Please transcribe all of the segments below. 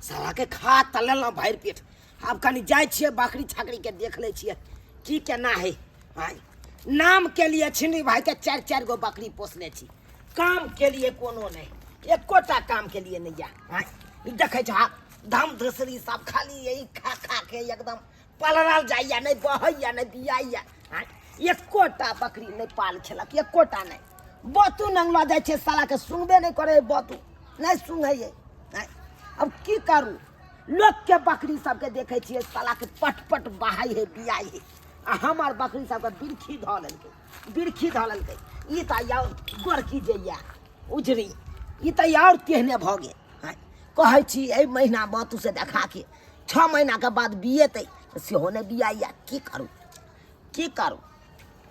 साला के खा तले ना भर पेट। अब कनी जाय छिए बकरी छाकरी के देख ले छिए की केना है। हाय नाम के लिए छिनी भाई के 4-4 गो बकरी पोसले छी, काम के लिए कोनो नहीं, एकोटा काम के लिए नहीं। हाय देखे छ धाम धसरी सब खाली यही खा खा के एकदम पलरल जाइया, नहीं बहैया नहीं बियाइया। हाय एकोटा बकरी नहीं पाल छलक, एकोटा नहीं। बतू नंगला जाय छे साला के सुनबे नहीं करे, बतू नहीं सुन है। अब की करू, लोग के बकरी सबके देखे छिए साला के पट पट बहाई है बियाई है, आ हमार बकरी सबके बिरखी धऽ लेलकै। ई त यार गोरकी जइया उजरी, ई त यार तेहने भ गेल। कहे छी एहि महीना बतू से देखा के 6 महीना के बाद बियेतै सेहो नहीं बियाइया। की करू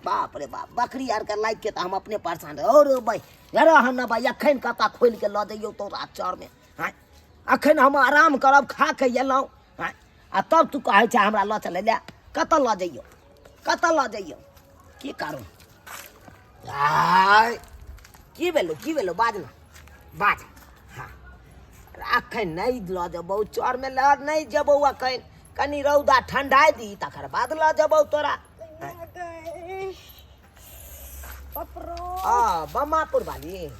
बाप रे बाप, बकरी आर के लाइक के तो हम अपने परेशान रहे। और भाई रहन न भाई अखन कता खोल के ल जइयो तोरा चर में। अखन हम आराम करब, खा के एलहुँ आ तब तू कहे छ हमरा ल चले ले, कतऽ ल जइयो की करू। की भेलो बाज न बाज। हाँ अखन नहीं ल जबौ चर में, ल नहीं जबौ अखन, कनी रौदा ठंडाई दी तकर बाद ल जबौ तोरा। बमापुर वाली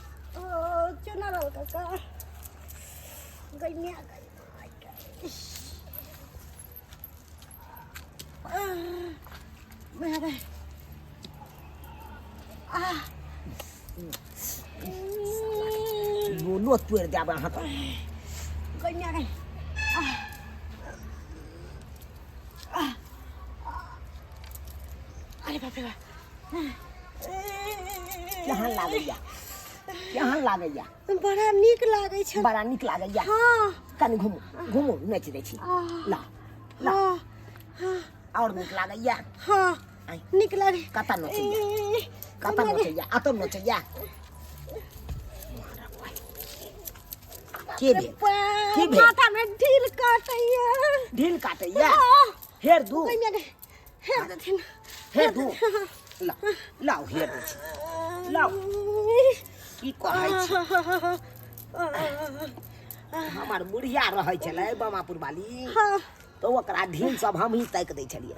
नो तुर देब अहाँ तो अरे बाप रे बाप, केहन लागैया बड़ा नीक लागै छै, बड़ा नीक लागैया। हाँ कनी घुमू नच दै छी। ला और नीक लागैया। हाँ नीक लागे। कतऽ नचैया आ तब नचैया। की भेल माथा में ढील काटैया। हेर दू लाओ हेर दू लाओ। की कहै छी हमार बुढ़िया रहै छलै बमापुर वाली, तो ओकरा ढील सब हम ही तैक दै छलिए,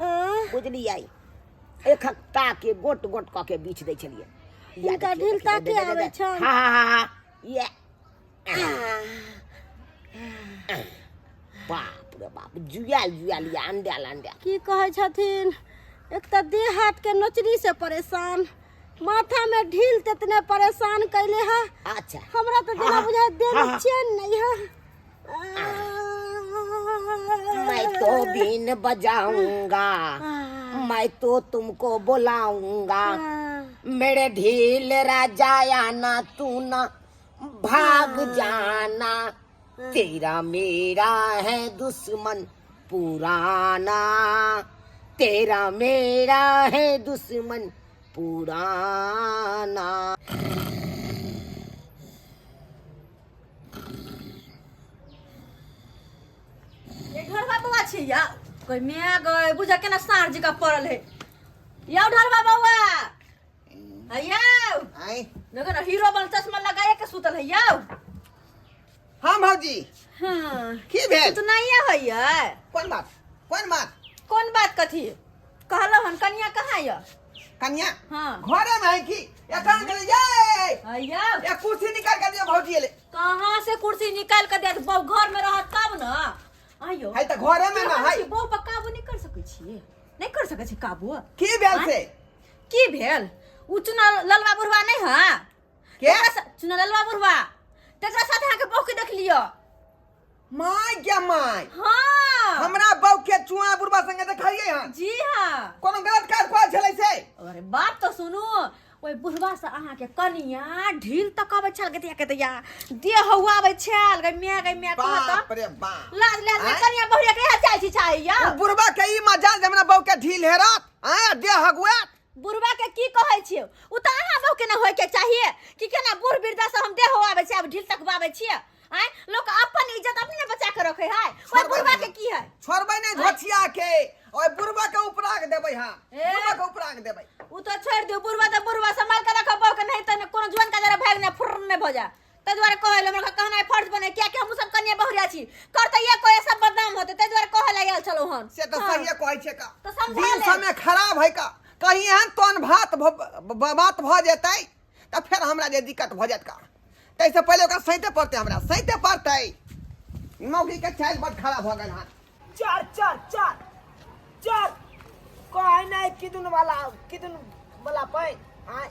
बुझलियै। एकटा के गोट क के बीछ दै छलिए। इनका ढील ताके आबै छै। हाँ ये बाप रे बाप, जुआल या अंडा की कहै छथिन। एक तो देह हाथ के नोचरी से परेशान, माथा में ढील तेतने परेशान कैले है। अच्छा हमरा तो जना बुझाय देह में चैन नहीं है। मैं तो बीन बजाऊंगा, मैं तो तुमको बुलाऊंगा, मेरे ढील राजा आना तू ना भाग जाना, तेरा मेरा है दुश्मन पुराना, तेरा मेरा है दुश्मन पुराना। ढोलबा बउआ छी या कोई मैं गए बुझा केना सार जी का पड़ल है। या ढोलबा बउआ हैया आई देखो ना हीरो बन चश्मा लगाए के सुतल है या। हाँ भौजी हां की भेल? तू नहीं हैया कौन बात कथी कहलो हन कन्या कहां या? कन्या हां घरे में है की या काम कर ये हैया या कुर्सी निकाल कर दियो भौजी ले। कहां से कुर्सी निकाल के दे बउ घर में रहत तब ना आयो है त घरे में ना है। बउ पर काबू नहीं कर सकै छी, नहीं कर सकै छी काबू। की भेल से? की भेल? उ चुना ललवा बुढ़वा नहीं है के चुना ललवा बुढ़वा तेकरा साथ आके बहू के देख लियो। माय क्या माय? हां हमरा बहू के चुआ बुढ़वा संगे देखलिए हां। जी हां कोनो गलत काज कोइ छलै से? अरे बात तो सुनू, ओइ बुढ़वा से अहाँ के कनिया ढील तक आबै छल के दिया देह हुआबै छल गे मैं कहत। बाप रे बाप, लाज कनिया बहुरिया के जाइ छी चाहिए बुढ़वा के ई मजाल जे हमरा बहू के ढील हेरत देह हगुआ। बुढ़वा के की कहै छियै? उ त अहाँ बहू के न होय के चाहिए कि केना बूढ़ वृद्धा से हम देह हुआबै छै अब ढील तक बाबै छियै। लोग अपन इज्जत अपने बचा के रखे है। कोई बुढ़वा के की है? छोड़बै नहीं धोछिया के, ओए बुढ़वा के उपराग देबै। हां बुढ़वा के उपराग देबै। उ तो छोड़ दियो बुढ़वा त बुढ़वा संभाल के रखब के नहीं त कोनो जुआन का जरा भाग ने फुर ने भ जा। त द्वारा कहले हमरा कहना फर्ज बने क्या कि हम सब कनिया बहुरिया छी करते ये कोई सब बदनाम होते ते द्वारा कहे लागल चलो हन से तो सही कहै छै का तो समझा दिन ले। समय खराब है का कहीं एहन तोन बात भ जेतै त फिर हमरा जे दिक्कत भ जात का तैसे पहले ओकरा सहिते पड़ते हमरा सहिते पड़तै मौगी के चाल बड़ खराब भ गेल हन चार चार चार चार कहे नहीं किदुन वाला पैन आय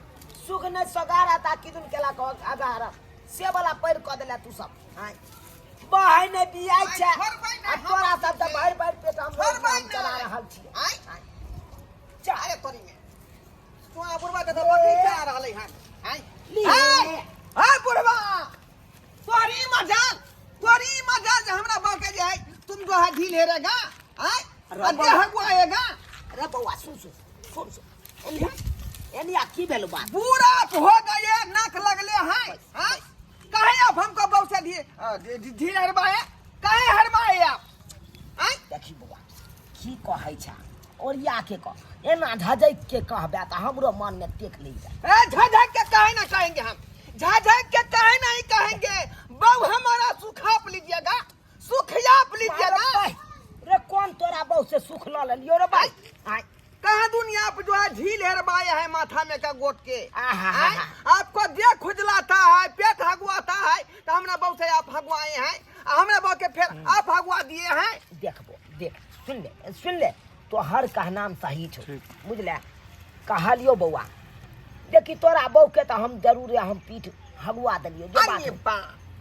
सुख नहीं सगारा ता किदुन केला को आगार से वाला पैर क देला तू सब आय बहै नहीं बियाई छै आ तोरा सब त भर भर पेट हम चला रहल छी आय चार अरे तोरी में तोरा बुढ़वा त बकरी खा रहलै हन आय ली हाय बुढ़वा तोरी मजाक जे हमरा बाके जे है तुम जो है ढील हेरेगा आय अरे हगुआएगा अरे बउआ सुन एनिया की भेल बात पूरा हो गए नाक लगले हैं हाँ? कहे आप हमको बहुत से ढील हरबाए कहे हरबाए आप आय देखी बउआ की कहै छै और या के कह एना झजक के कहबे त हमरो मन में टेक ले जाए झझक के कहे ना कहेंगे हम झझक के कहे नहीं कहेंगे बहु हमारा सुखाप लीजिएगा सुखयाप लीजिएगा रे कौन तोरा बहुत से सुख ल लियो रे भाई आय कहाँ दुनिया पे जो है झील हेरबाए है माथा में का गोट के आहा। आय? आपको देह खुजलाता है पेट हगुआता है तो हमरा बहु से आप हगुआए हैं हमरा बहु के फिर आप हगुआ दिए हैं देख सुन ले तो हर कहनाम सही छो बुझले कहलियो बउआ देखी तोरा बहू के तो हम जरूर हम पीठ हगुआ देलियो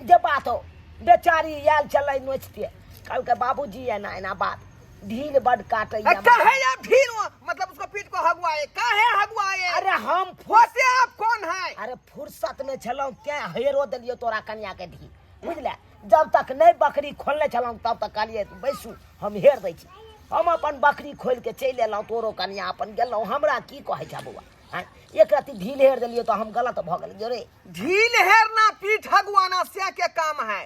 जे बात हो बेचारी आयल चलै नोचते कल के बाबूजी है ना एना बात ढील बड़ काटे कहे आप ढील मतलब उसको पीठ को हगुआए कहे हगुआए अरे हम फोसे आप कौन है अरे फुर्सत में छलौ क्या हेरो देलियो तोरा कन्या के ढील बुझले जब तक नहीं बकरी खोलने छलौ तब तक कहलिए बैसू हम हेर दै छी हम अपन बकरी खोल के चलि एलौ तोरो कन्या अपन गेलौ हमरा की कहै छै बउआ एक राति ढील हेर देलियो तो हम गलत भ गेलियो रे ढील हेरना पीठ हगुआना से के काम है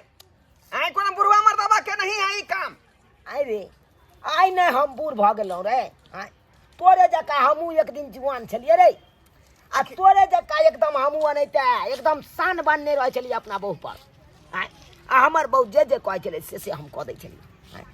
आई कोनो बुढ़वा मर्दवा के नहीं है ई काम आई रे आई नहीं हम बूढ़ भ गेलौ रे आय तोरे जका हमू एक दिन जवान छलिए रे आ तोरे जका एकदम हमू अनैते एकदम शान बान्हने रह छलिए अपना बहू पर आय आ हमर बहू जे कहै छले से हम कह दै छलिए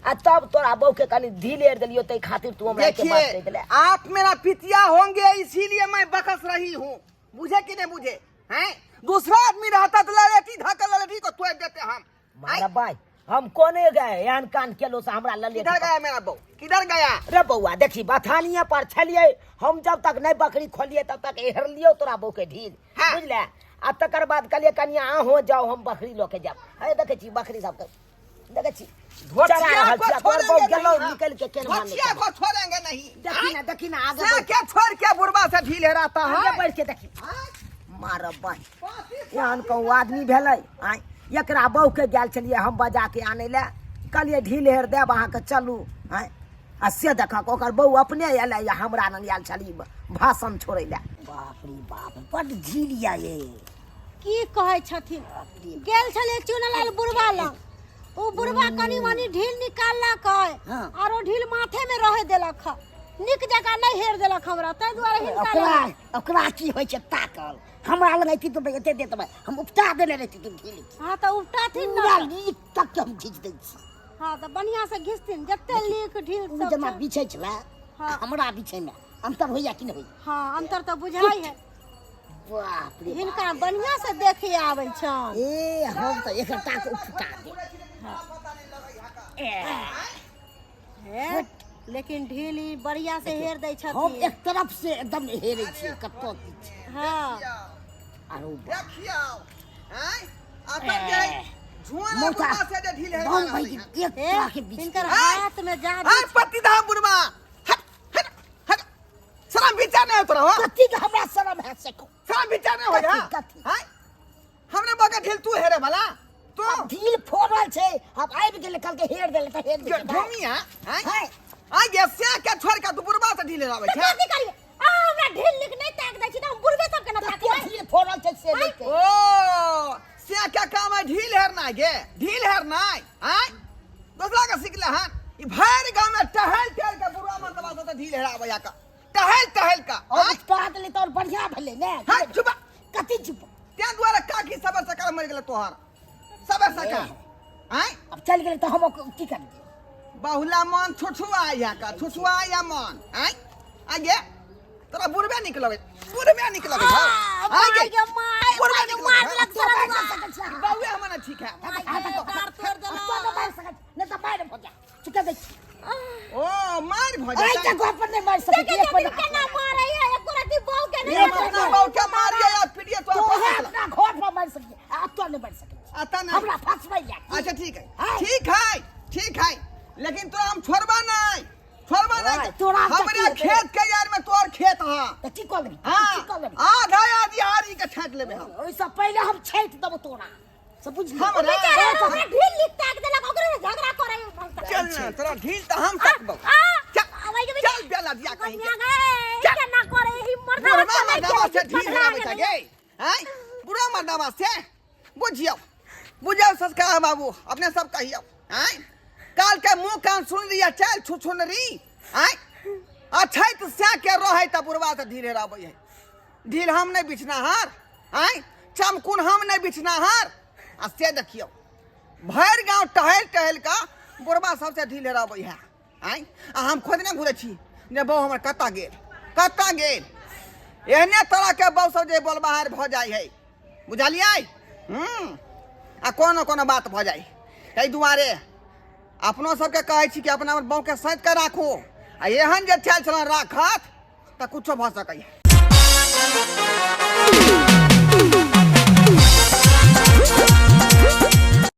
आ तब तोरा बहू के कनी ढील हेर देलियो तै खातिर तू हमरा के बात कह देले आप मेरा पितिया होंगे इसीलिए मैं बकस रही हूँ बुझे कि नहीं बुझे हैं दूसरा आदमी रहता तो लड़ेटी धक्का लड़ेटी को तोड़ देते हम मारा भाई हम कोने गए यान कान केलो से हमरा ललिए किधर गया मेरा बहू किधर गया रे बउआ देखी बथानिया पर छलिए हम जब तक नहीं बकरी खोलिए तब तक हेर लियो तोरा बहू के ढील हाँ। बुझले आ तकर बाद कहलिए कनिया हो जाओ हम बकरी लो के जाब अरे देखे छी बकरी सब के देखे छी चरा रहल छी तोर बहू गेलो निकल के केन माने बच्चिया को छोड़ेंगे नहीं देखी ना आगे से क्या छोड़ के बुढ़वा से ढील हेराता है आगे बढ़ के देखी मार भाई यान को आदमी भेलै आय एकरा बहू के गेल छलिए हम बजा के आने ले कहलिए ढील हेर देब अहाँ के चलू आय आ से देखक ओकर बहू अपने एलै या हमरा न आयल छली भाषण छोड़ै ले बाप रे बाप बड झीलिया ये की कहै छथिन गेल छले चुनलाल बुढ़वा लग ओ बुढ़वा कनी मनी ढील निकाललक हाँ। आरो ढील माथे में रह देलक निक जगह नहीं हेर देलक हमरा तै दुआरे हिनका लग ओकरा की होइ छै ताकल हमरा लग ऐती तो एते देत हम उपटा देले रहती तुम ढील हां त उपटाथिन पूरा ना लीक तक के हम खींच दै छी हां त बढ़िया से घिचथिन जत्ते लीक ढील उ सब जमा छै। बिछै छला हाँ। हमरा बिछै में अंतर होइया कि नहीं होइया हाँ अंतर तो बुझाई है बाप रे हिनका बढ़िया से देखे आबै छन ए हम तो एकटा के उपटा दे हे, लेकिन ढील ई बढ़िया से हेर दै हम छथिन एक तरफ से एकदम हेरे छी कत्तो की हां आरो देखियो हैं अपन जे झुआना मौसा बुढ़वा से जे ढील हम हेरा भाई रही है एक हे, तरह के बीच हिनकर हाँ। हाथ में जादू हां पतिधाम बुढ़वा हट हट हट सलाम विचार नहीं होत रहो कथी के हमरा शरम है से को सलाम विचार नहीं हो जा कथी? हैं हमने बगा ढील तू हेरे भला तो अब ढील फोड़ल छै अब आबि गेल कल के हेर देले त हेर देले घूमिया हैं हाय आ गया से के छोड़ के तू बुढ़वा से ढील हेरावे छै कथी करिए आ हमरा ढील निक नहीं ताक दै छी त हम बुढ़वे सब के ना कथी ताकबै ढील फोड़ल छै से लेके ओ से क्या काम है ढील हेरना गे ढील हेरना हैं दूसरा का सीख ले हन ई भर गांव में टहल टहल के बुढ़वा मर्दवा से ढील हेरावे या का टहल का और उपटा देले त और बढ़िया भेले ने हां चुप कथी चुप त्या द्वारा काकी सबर सकर मर गेल तोहार सबर सकर आय अब चल गेल तो हम की कर बहुला मन छुछुआ या का छुछुआ या मन आय आगे तोरा बुढ़बे निकलबे माय गे माय बुढ़बे मार निकलबे लग सर बाबूए हमने ठीक है कार तोड़ देला नहीं तो मार हो जा चुका दे ओ मार भ आई जाता का को अपन नहीं मार सके के केना मारे है एको राती बहू के ये अपना बाऊ के मारिया या पिटिया तो तो है अपना घोट में मार सके आप तो नहीं मार सके आता ना हमरा फंस नहीं जा अच्छा ठीक है हाँ। ठीक है लेकिन तोरा हम छोड़बा नहीं तोरा हम हमरे तक खेत के यार में तोर खेत हां तो की कर ली हां की कर ली आधा आधी हारी के छाट लेबे हम ओइसे पहले हम छेट देब तोरा सब बुझ हम रे। बेचारा हमरा ढील लिख ताक देलक ओकरे से झगड़ा करे चल ना तोरा ढील त हम सकबो आवाज के चल बेला दिया कहीं के गए केना करे ही मरदा बुढ़वा मर्दावा से ढील हरावे था गे हैं बुढ़वा मर्दावा से बुझियो संस्कार बाबू अपने सब कहियो हैं काल के मुंह कान सुन लिया चल छुछुनरी हैं अच्छा तो से के रहे त बुढ़वा से ढील हरावे है ढील हम नहीं बिछना हार हैं चमकुन हम नहीं बिछना हार आ से देखियो भर गांव टहल का बुढ़वा सबसे ढील हरावे है हैं आ हम खुद नहीं घुरे छी ने बहु हमर कत्ता गेल एहने तरह के बहु सब जे बोल बाहर भ जाय है बुझलियै आ कोनो बात भ जाय एहि दुआरे अपनो सबके कहै छी कि अपना बहु के सैत के राखू आ एहन जे चल राखत त कुछो भ सकैए